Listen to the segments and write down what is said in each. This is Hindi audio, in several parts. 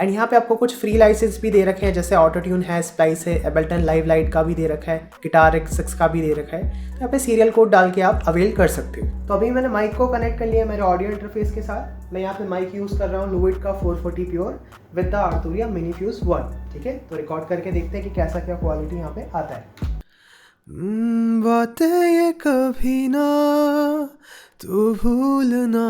एंड यहाँ पे आपको कुछ फ्री लाइसेंस भी दे रखे हैं, जैसे ऑटो ट्यून है, स्प्लाइस है, एबल्टन लाइव लाइट का भी दे रखा है, गिटार X6 का भी दे रखा है। तो यहाँ पे सीरियल कोड डाल के आप अवेल कर सकते हो। तो अभी मैंने माइक को कनेक्ट कर लिया मेरे ऑडियो इंटरफेस के साथ। मैं यहाँ पे माइक यूज़ कर रहा हूँ लुइट का 440 pure with the Arturia MiniFuse 1। ठीक है, तो रिकॉर्ड करके देखते हैं कि कैसा क्या क्वालिटी यहाँ पे आता है। बातें ये कभी ना तू भूलना।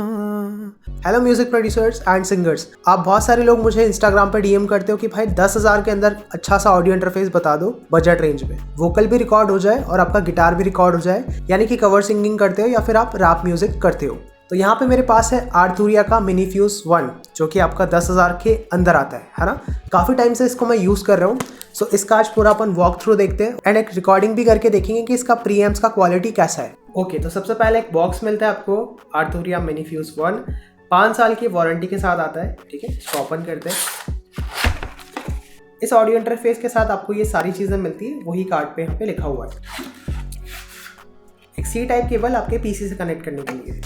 Hello music producers and singers, आप बहुत सारे लोग मुझे इंस्टाग्राम पर डीएम करते हो कि भाई 10,000 के अंदर अच्छा सा ऑडियो इंटरफेस बता दो बजट रेंज में, वोकल भी रिकॉर्ड हो जाए और आपका गिटार भी रिकॉर्ड हो जाए, यानी कि कवर सिंगिंग करते हो या फिर आप रैप म्यूजिक करते हो। तो यहाँ पे मेरे पास है आर्थुरिया का मिनी फ्यूज 1 जो कि आपका 10,000 के अंदर आता है ना। काफ़ी टाइम से इसको मैं यूज़ कर रहा हूँ। सो इसका आज पूरा अपन वॉक थ्रू देखते हैं एंड एक रिकॉर्डिंग भी करके देखेंगे कि इसका प्रीएम्प्स का क्वालिटी कैसा है। ओके, तो सबसे पहले एक बॉक्स मिलता है आपको आर्थुरिया मिनी फ्यूज 1, 5 साल की वारंटी के साथ आता है। ठीक है, इसको ओपन करते हैं। इस ऑडियो इंटरफेस के साथ आपको ये सारी चीज़ें मिलती है, वही कार्ड पे यहाँ पे लिखा हुआ है। एक सी टाइप केबल आपके पीसी से कनेक्ट करने के लिए।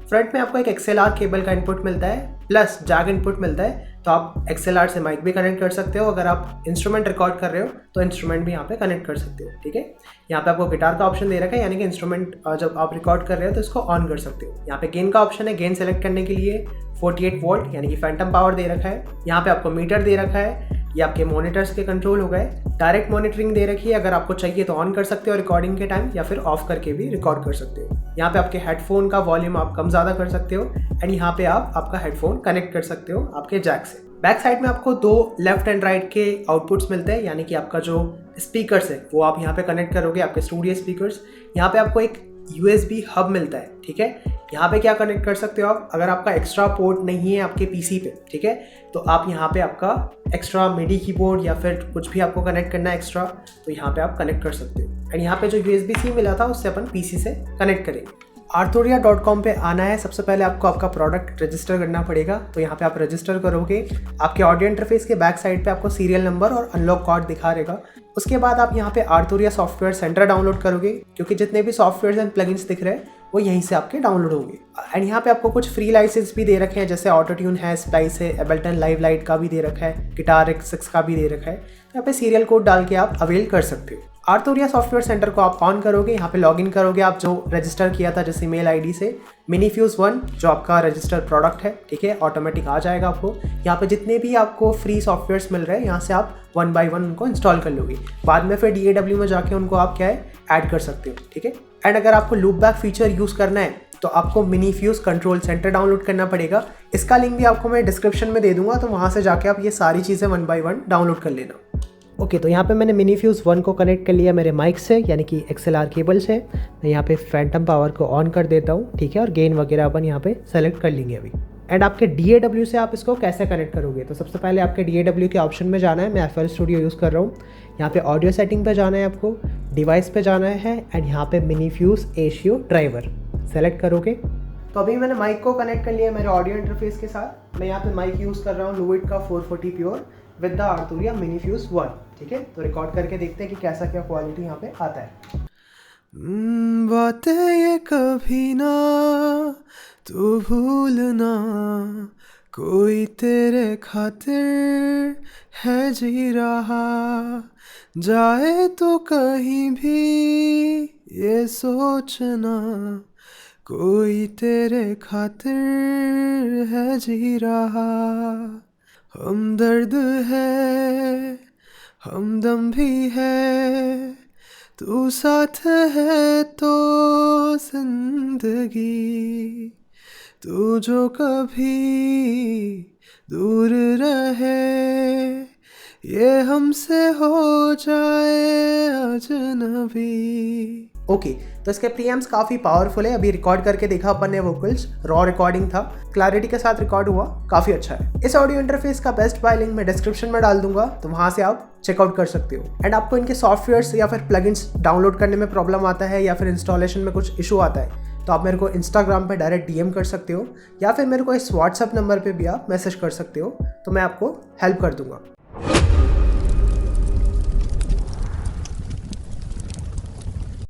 फ्रंट में आपको एक XLR केबल का इनपुट मिलता है प्लस जैक इनपुट मिलता है, तो आप XLR से माइक भी कनेक्ट कर सकते हो। अगर आप इंस्ट्रूमेंट रिकॉर्ड कर रहे हो तो इंस्ट्रूमेंट भी यहाँ पे कनेक्ट कर सकते हो। ठीक है, यहाँ पे आपको गिटार का ऑप्शन दे रखा है, यानी कि इंस्ट्रूमेंट जब आप रिकॉर्ड कर रहे हो तो इसको ऑन कर सकते हो। यहाँ पे गेन का ऑप्शन है, गेन सेलेक्ट करने के लिए 48 वोल्ट यानी कि फैंटम पावर दे रखा है। यहाँ पे आपको मीटर दे रखा है, ये आपके मॉनिटर्स के कंट्रोल हो गए। डायरेक्ट मॉनिटरिंग दे रखी है, अगर आपको चाहिए तो ऑन कर सकते हो रिकॉर्डिंग के टाइम, या फिर ऑफ करके भी रिकॉर्ड कर सकते हो। यहाँ पे आपके हेडफोन का वॉल्यूम आप कम ज़्यादा कर सकते हो एंड यहाँ पे आप आपका हेडफोन कनेक्ट कर सकते हो आपके जैक से। बैक साइड में आपको 2 लेफ्ट एंड राइट के आउटपुट्स मिलते हैं, यानी कि आपका जो स्पीकर्स है वो आप यहाँ पे कनेक्ट करोगे, आपके स्टूडियो स्पीकर्स। यहाँ पे आपको एक USB हब मिलता है। ठीक है, यहाँ पे क्या कनेक्ट कर सकते हो आप, अगर आपका एक्स्ट्रा पोर्ट नहीं है आपके पीसी पे, ठीक है, तो आप यहाँ पे आपका एक्स्ट्रा मिडी कीबोर्ड या फिर कुछ भी आपको कनेक्ट करना है एक्स्ट्रा, तो यहाँ पे आप कनेक्ट कर सकते हो। एंड यहाँ पे जो USB-C मिला था उससे अपन पीसी से कनेक्ट करेंगे। arthuria.com पे आना है। सबसे पहले आपको आपका प्रोडक्ट रजिस्टर करना पड़ेगा, तो यहाँ पे आप रजिस्टर करोगे। आपके ऑडियो इंटरफेस के बैक साइड पे आपको सीरियल नंबर और अनलॉक कोड दिखा रहेगा। उसके बाद आप यहाँ पे आर्थुरिया सॉफ्टवेयर सेंटर डाउनलोड करोगे, क्योंकि जितने भी सॉफ्टवेयर एंड प्लगइन्स दिख रहे हैं वो यहीं से आपके डाउनलोड होंगे। एंड यहाँ पे आपको कुछ फ्री लाइसेंस भी दे रखे हैं, जैसे ऑटो ट्यून है, स्प्लाइस है, एबल्टन लाइव लाइट का भी दे रखा है, गिटार X6 का भी दे रखा है। तो यहाँ पे सीरियल कोड डाल के आप अवेल कर सकते हो। आर्थुरिया सॉफ्टवेयर सेंटर को आप ऑन करोगे, यहाँ पे लॉगिन करोगे आप जो रजिस्टर किया था जिस ईमेल आईडी से, मिनी फ्यूज 1 जो आपका रजिस्टर्ड प्रोडक्ट है। ठीक है, ऑटोमेटिक आ जाएगा आपको। यहाँ पे जितने भी आपको फ्री सॉफ्टवेयर्स मिल रहे हैं यहाँ से आप 1 by 1 उनको इंस्टॉल कर लोगे। बाद में फिर DAW में जाके उनको आप क्या है ऐड कर सकते हो। ठीक है, एंड अगर आपको लूप बैक फीचर यूज़ करना है तो आपको mini fuse control centre download करना पड़ेगा। इसका लिंक भी आपको मैं डिस्क्रिप्शन में दे दूंगा, तो वहाँ से जाके आप ये सारी चीज़ें 1 by 1 डाउनलोड कर लेना। ओके, तो यहाँ पे मैंने मिनी फ्यूज 1 को कनेक्ट कर लिया मेरे माइक से, यानी कि XLR केबल से। मैं यहाँ पे फैंटम पावर को ऑन कर देता हूँ। ठीक है, और गेन वगैरह अपन यहाँ पे सेलेक्ट कर लेंगे अभी। एंड आपके DAW से आप इसको कैसे कनेक्ट करोगे, तो सबसे पहले आपके DAW के ऑप्शन में जाना है। मैं FL स्टूडियो यूज़ कर रहा हूँ। यहाँ पे ऑडियो सेटिंग पे जाना है, आपको डिवाइस पे जाना है एंड यहाँ पे मिनी फ्यूज एशियो ड्राइवर सेलेक्ट करोगे। तो अभी मैंने माइक को कनेक्ट कर लिया मेरे ऑडियो इंटरफेस के साथ। मैं यहाँ पे माइक यूज़ कर रहा हूँ लुइट का 440 pure with the Arturia MiniFuse 1। ठीक है, तो रिकॉर्ड करके देखते हैं कि कैसा क्या क्वालिटी यहाँ पे आता है। बातें ये कभी ना तू भूलना, कोई तेरे खातिर है जी रहा, जाए तो कहीं भी ये सोचना, कोई तेरे खातिर है जी रहा। हमदर्द है, हमदम भी है, तू साथ है तो जिंदगी, तू जो कभी दूर रहे, ये हमसे हो जाए अजनबी। ओके, तो इसके प्रीएम्प्स काफ़ी पावरफुल है। अभी रिकॉर्ड करके देखा अपन ने वोकल्स, रॉ रिकॉर्डिंग था, क्लैरिटी के साथ रिकॉर्ड हुआ, काफ़ी अच्छा है। इस ऑडियो इंटरफेस का बेस्ट बाय लिंक मैं डिस्क्रिप्शन में डाल दूंगा, तो वहाँ से आप चेकआउट कर सकते हो। एंड आपको इनके सॉफ्टवेयर्स या फिर प्लगइन्स डाउनलोड करने में प्रॉब्लम आता है या फिर इंस्टॉलेशन में कुछ इशू आता है, तो आप मेरे को इंस्टाग्राम पे डायरेक्ट DM कर सकते हो, या फिर मेरे को इस व्हाट्सएप नंबर पे भी आप मैसेज कर सकते हो, तो मैं आपको हेल्प कर दूंगा।